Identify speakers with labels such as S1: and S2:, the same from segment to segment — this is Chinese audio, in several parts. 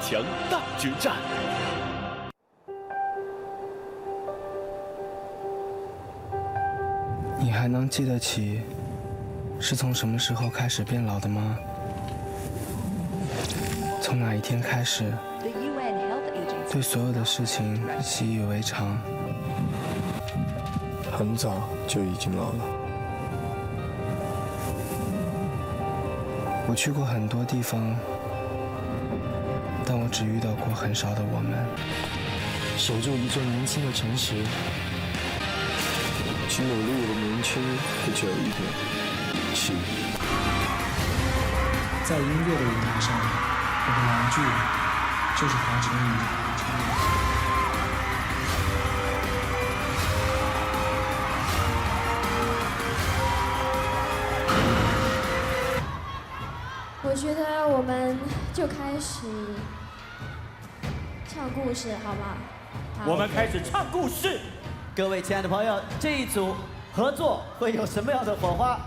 S1: 强大决战。
S2: 你还能记得起是从什么时候开始变老的吗？从哪一天开始，对所有的事情习以为常？
S3: 很早就已经老了。
S2: 我去过很多地方，但我只遇到过很少的我们。
S3: 守住一座年轻的城市，去努力我的年轻会只有一点气。
S4: 在音乐的舞台上，我的玩具就是华晨宇。
S5: 我觉得我们就开始唱故事，好不好？
S6: 我们开始唱故事。各位亲爱的朋友，这一组合作会有什么样的火花？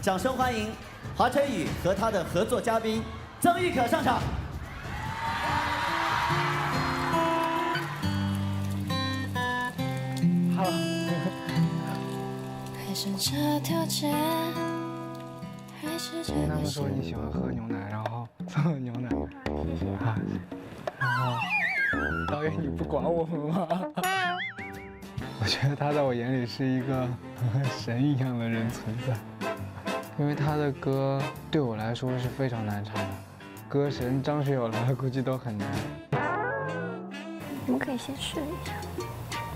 S6: 掌声欢迎华晨宇和他的合作嘉宾曾轶可上场。
S2: 好。
S5: 还是这条街。
S2: 你那么说你喜欢喝牛奶，然后送我牛奶，啊，然后导演你不管我们吗？我觉得他在我眼里是一个神一样的人存在，因为他的歌对我来说是非常难唱的，歌神张学友来了估计都很难。
S7: 我们可以先试一下，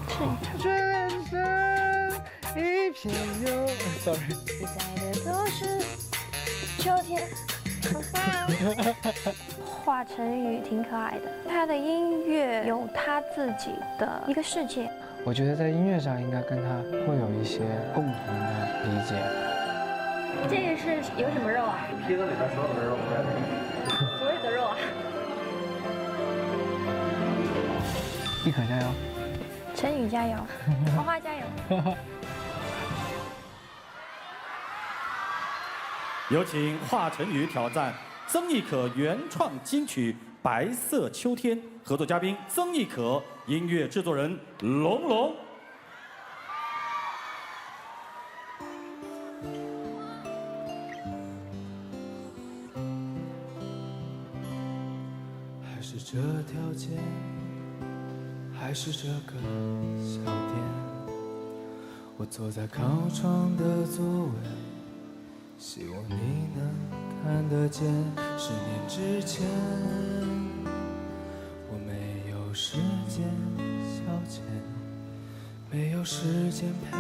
S7: 试一下。
S2: 全身一片忧 ，sorry。
S7: 比赛的都是秋天。华晨宇挺可爱的，他的音乐有他自己的一个世界。
S2: 我觉得在音乐上应该跟他会有一些共同的理解。
S7: 这个是有什么肉啊？
S8: 皮子里边所有的肉。
S7: 所有的肉啊！
S2: 轶可加油！
S7: 晨宇加油！花花加油！
S6: 有请华晨宇挑战曾轶可原创金曲《白色秋天》，合作嘉宾曾轶可，音乐制作人龙龙。
S2: 还是这条街，还是这个小店，我坐在靠窗的座位，希望你能看得见。10年之前，我没有时间消遣，没有时间陪你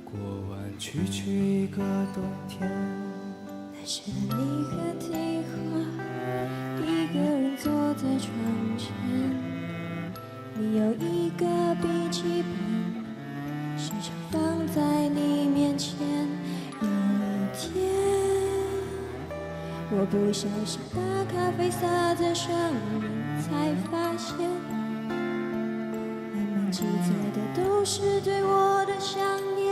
S2: 过完区区一个冬天。
S5: 那时的你很听话，一个人坐在窗前，你有一个笔记本，时常放在你面前。有一天，我不小心把咖啡洒在上面，才发现，满满记载的都是对我的想念。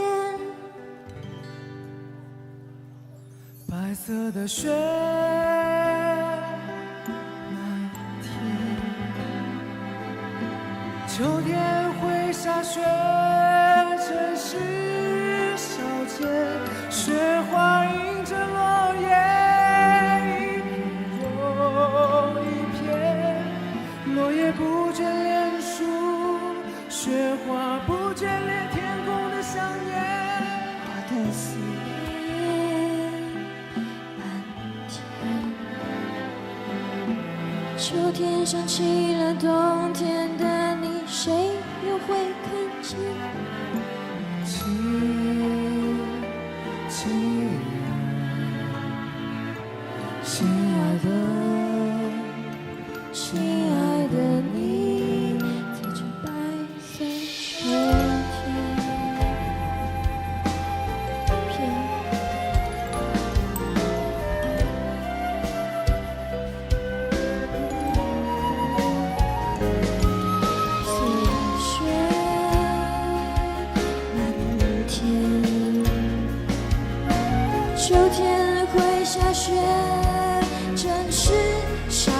S2: 白色的雪，那天，秋天会下雪，城市小街，雪花映着落叶，一片又一片，落叶不眷恋树，雪花不眷恋天空的想念。
S5: 我的思念漫天，秋天想起了冬天的你，谁又会看见？亲爱的你，在这白色秋天。雪漫天，秋天会下雪，城市小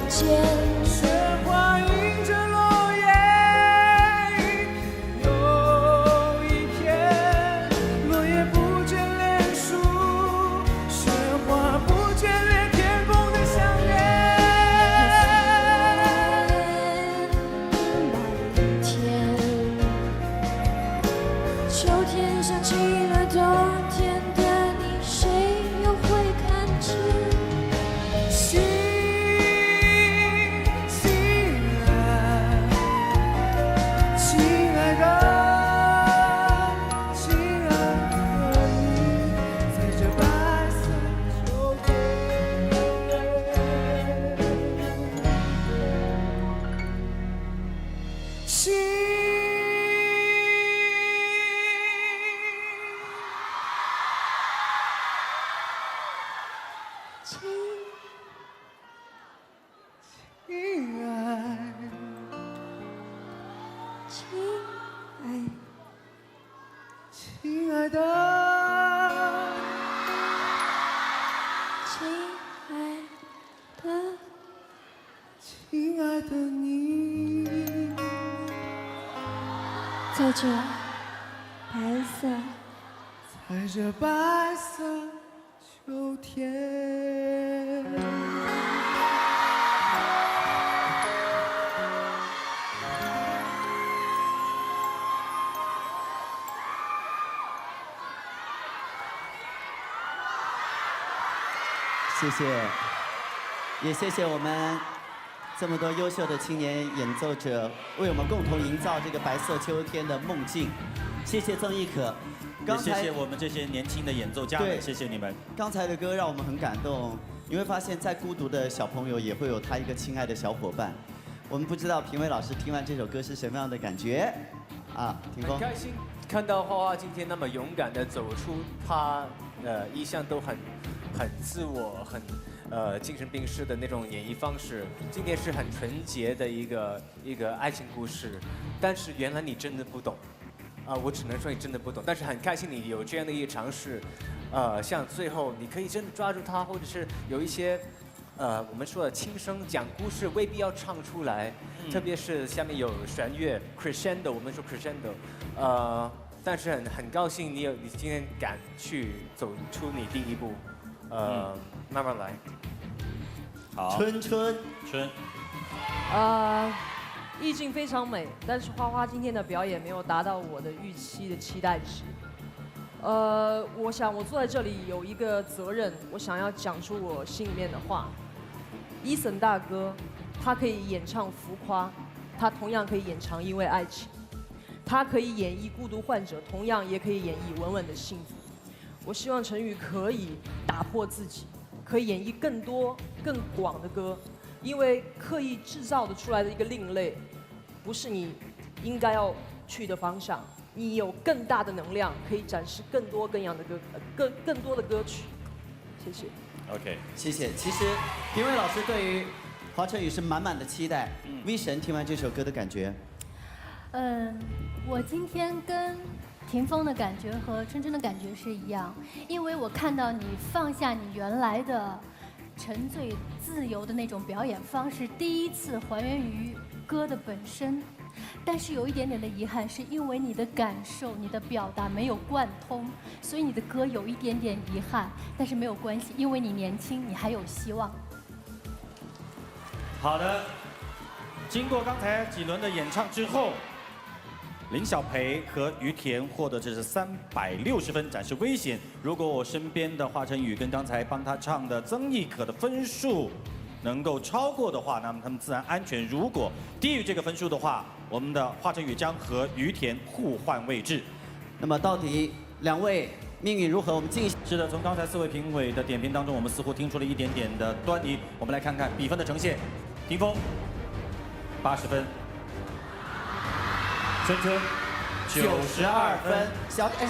S5: 街，见。
S1: 雪花映着落叶，有一天落叶不见脸书，雪花不见连天空的相约。
S5: 白天，秋天想起了冬天的你，谁又会看见？
S1: 心爱的，亲爱的你，在这白色秋天。亲爱的，亲爱的你，
S5: 在这白色。
S1: 在这白色秋天。
S6: 谢谢，也谢谢我们这么多优秀的青年演奏者，为我们共同营造这个白色秋天的梦境。谢谢曾轶可，
S8: 也谢谢我们这些年轻的演奏家们，
S6: 对
S8: 谢谢你们。
S6: 刚才的歌让我们很感动，你会发现再孤独的小朋友也会有他一个亲爱的小伙伴。我们不知道评委老师听完这首歌是什么样的感觉啊？霆锋，
S9: 很开心看到花花今天那么勇敢的走出他一向都很自我、很精神病式的那种演绎方式。今天是很纯洁的一个爱情故事，但是原来你真的不懂啊！我只能说你真的不懂，但是很开心你有这样的一个尝试。像最后你可以真的抓住它，或者是有一些我们说的轻声讲故事未必要唱出来，特别是下面有弦乐 crescendo， 我们说 crescendo，但是很高兴你今天敢去走出你第一步，慢慢来。
S8: 好，
S6: 春，
S10: 意境非常美，但是花花今天的表演没有达到我的预期的期待值。我想我坐在这里有一个责任，我想要讲出我心里面的话。Eason 大哥，他可以演唱浮夸，他同样可以演唱因为爱情，他可以演绎孤独患者，同样也可以演绎稳稳的幸福。我希望陈宇可以打破自己，可以演绎更多更广的歌，因为刻意制造的出来的一个另类，不是你应该要去的方向。你有更大的能量，可以展示更多更样的歌，更多的歌曲。谢谢。
S8: OK，
S6: 谢谢。其实评委老师对于华晨宇是满满的期待。V 神听完这首歌的感觉？
S11: 我今天跟霆锋的感觉和春春的感觉是一样，因为我看到你放下你原来的沉醉自由的那种表演方式，第一次还原于歌的本身。但是有一点点的遗憾，是因为你的感受、你的表达没有贯通，所以你的歌有一点点遗憾。但是没有关系，因为你年轻，你还有希望。
S8: 好的，经过刚才几轮的演唱之后，林小培和于田获得这是360分，展示危险。如果我身边的华晨宇跟刚才帮他唱的曾轶可的分数能够超过的话，那么他们自然安全。如果低于这个分数的话，我们的华晨宇将和于田互换位置。
S6: 那么到底两位命运如何？我们进行。
S8: 是的，从刚才4位评委的点评当中，我们似乎听出了一点点的端倪。我们来看看比分的呈现。霆锋80分，春春92分。
S6: 小等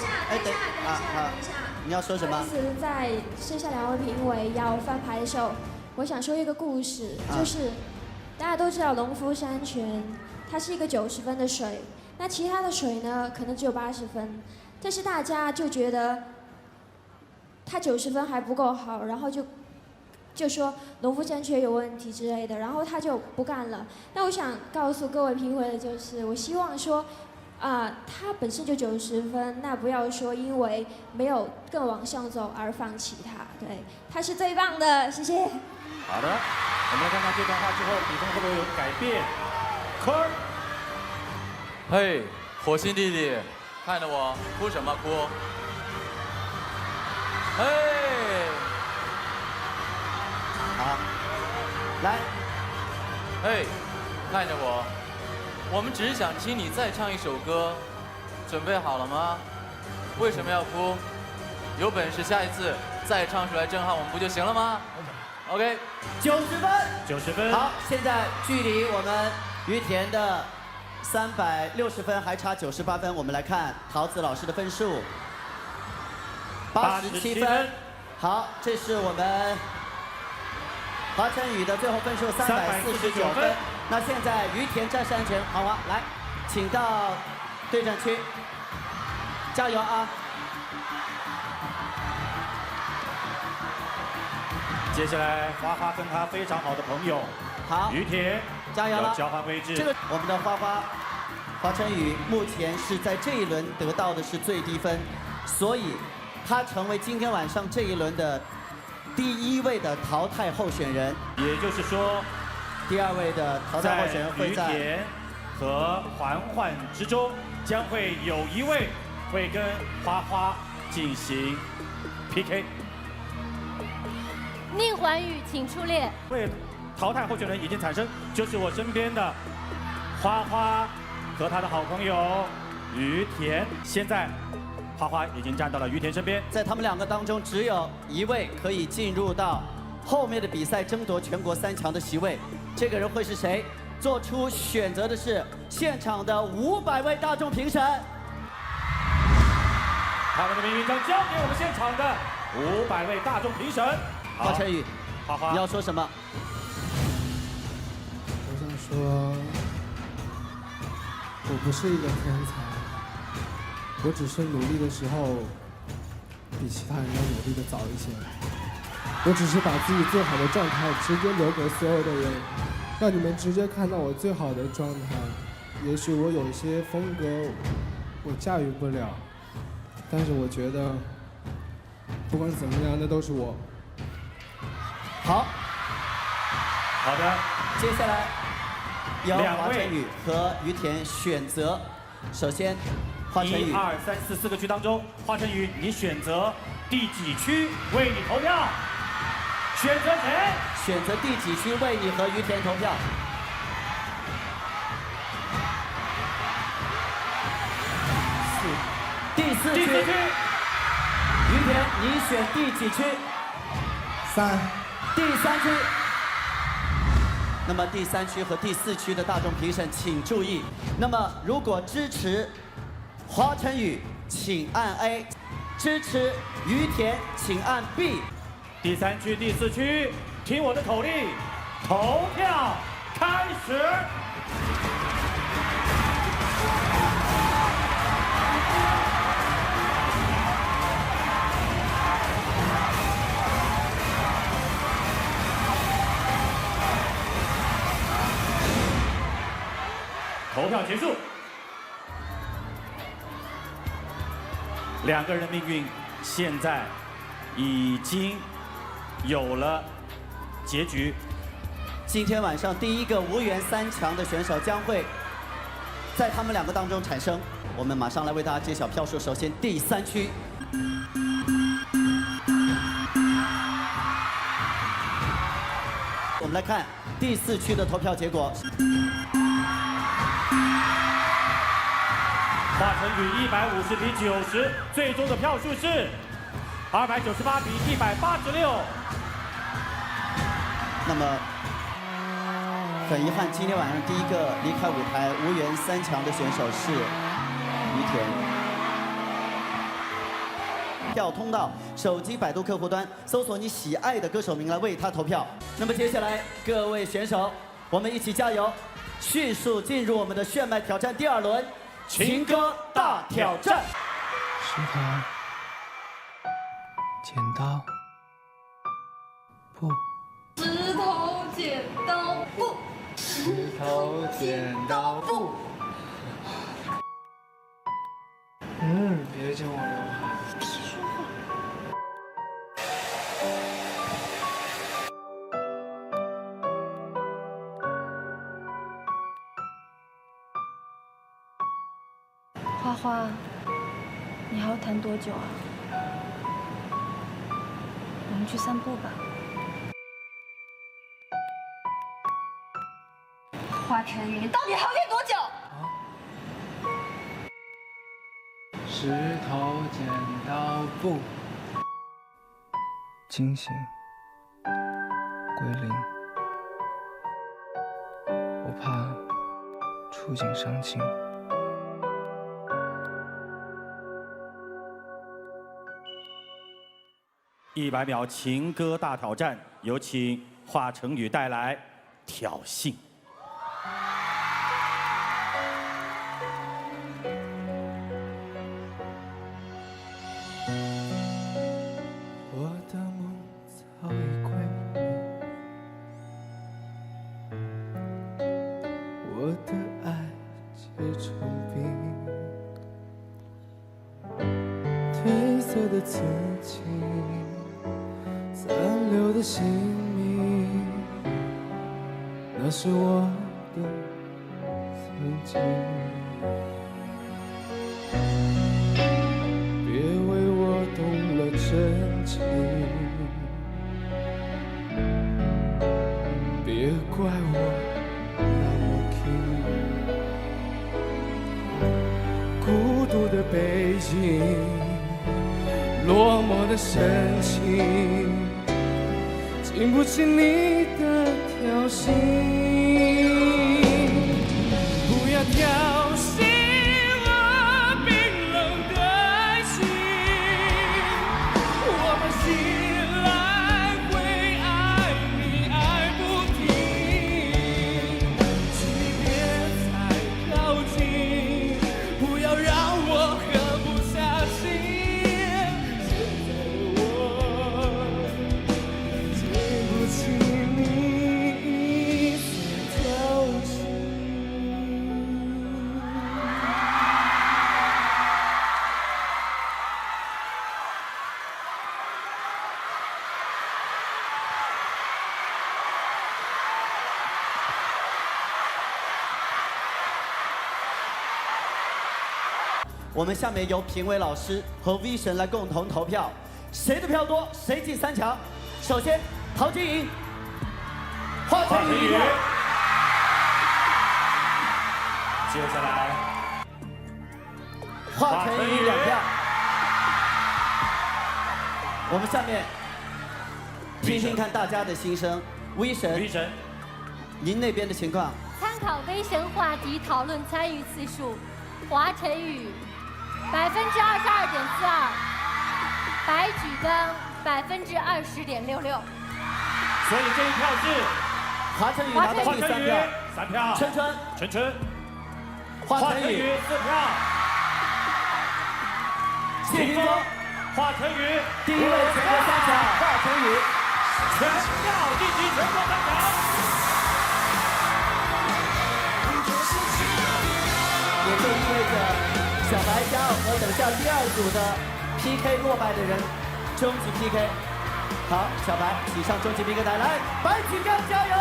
S6: 啊，你要说什么？
S5: 在剩下2位评委要翻牌的时候，我想说一个故事，就是大家都知道农夫山泉，它是一个90分的水，那其他的水呢，可能只有80分，但是大家就觉得它90分还不够好，然后就就说农夫山泉有问题之类的，然后他就不干了。那我想告诉各位评委的就是，我希望说，他本身就90分，那不要说因为没有更往上走而放弃他，对，他是最棒的，谢谢。
S8: 好的，我们来看看这段话之后比分会不会有改变。科儿，
S12: 嘿，火星弟弟，看着我，哭什么哭？嘿，
S6: 好，来，
S12: 嘿，看着我，我们只是想听你再唱一首歌，准备好了吗？为什么要哭？有本事下一次再唱出来震撼我们不就行了吗 ？OK，
S6: 90分
S8: ，90分。
S6: 好，现在距离我们于田的360分还差98分，我们来看桃子老师的分数，87分。好，这是我们华晨宇的最后分数349分。那现在于田战胜权，好啊，来，请到对战区，加油啊！
S8: 接下来，花花跟他非常好的朋友，
S6: 好，
S8: 于田，
S6: 加油了！
S8: 要交换位置。
S6: 这个我们的华晨宇目前是在这一轮得到的是最低分，所以他成为今天晚上这一轮的第1位的淘汰候选人。
S8: 也就是说，
S6: 第2位的淘汰候选人会在
S8: 于田和环环之中，将会有一位会跟花花进行 PK。
S11: 宁环宇，请出列。
S8: 位淘汰候选人已经产生，就是我身边的花花和他的好朋友于田。现在花花已经站到了于田身边，
S6: 在他们2个当中，只有1位可以进入到后面的比赛，争夺全国3强的席位。这个人会是谁？做出选择的是现场的500位大众评审。
S8: 他们的命运将交给我们现场的500位大众评审。
S6: 华晨宇，
S8: 花花，
S6: 你要说什么？
S3: 我想说，我不是一个天才，我只是努力的时候比其他人要努力的早一些。我只是把自己最好的状态直接留给所有的人，让你们直接看到我最好的状态。也许我有一些风格我驾驭不了，但是我觉得不管怎么样，那都是我。
S6: 好，
S8: 好的，
S6: 接下来由
S8: 2位
S6: 华晨宇和于田选择。首先，华晨宇
S8: 1、2、3、4 4个区当中，华晨宇，你选择第几区为你投票？选择谁？
S6: 选择第几区为你和于田投票？第4区。于田，你选第几区
S3: ？3。
S6: 第3区。那么第3区和第4区的大众评审请注意，那么如果支持华晨宇，请按 A； 支持于田，请按 B。
S8: 第3区、第4区，听我的口令，投票开始。投票结束，2个人的命运现在已经有了结局。
S6: 今天晚上第1个无缘3强的选手将会在他们2个当中产生。我们马上来为大家揭晓票数。首先第3区，我们来看第4区的投票结果。
S8: 华晨宇150比90，最终的票数是298比186。
S6: 那么，很遗憾，今天晚上第1个离开舞台无缘3强的选手是于田。票通道，手机百度客户端搜索你喜爱的歌手名来为他投票。那么接下来各位选手，我们一起加油，迅速进入我们的炫迈挑战第2轮。情歌大挑战，
S2: 石头、剪刀、布、
S11: 头剪刀布，
S2: 石头剪刀布。别剪我刘海。
S11: 说话。
S7: 花花，你还要谈多久啊？我们去散步吧。华晨宇，你到底还要练多久？
S2: 石头剪刀布，惊醒，归零。我怕触景伤情。
S8: 100秒情歌大挑战，有请华晨宇带来《挑衅》。
S1: 我的梦早已归你，我的爱结成冰，褪色的刺青，残留的姓名，那是我的曾经。别为我动了真情，别怪我那么拼。孤独的背影，落寞的深情，经不起你的挑衅。不要挑衅我冰冷的爱情，我们醒来会爱你爱不停。请你别再靠近，不要让我狠不下心。现在我经不起你一丝挑衅。
S6: 我们下面由评委老师和 V 神来共同投票，谁的票多谁进3强。首先，陶晶莹、华晨宇1票，
S8: 接下来
S6: 华晨宇2票。我们下面听听看大家的心声。V 神，您那边的情况？
S11: 参考微神话题讨论参与次数，华晨宇22.42%，白举纲20.66%。
S8: 所以这一票是
S6: 华晨宇拿到第3票
S8: ，3票。春，
S6: 华晨宇
S8: 4票。
S6: 谢霆锋，
S8: 华晨宇
S6: 第1位全国3强，华晨宇
S8: 全票晋级全国3强。
S6: 也就意味着小白加奥和等下第2组的 PK 落败的人终极 PK。好，小白请上终极 PK 台来，白举纲加油！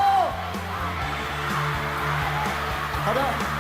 S6: 好的。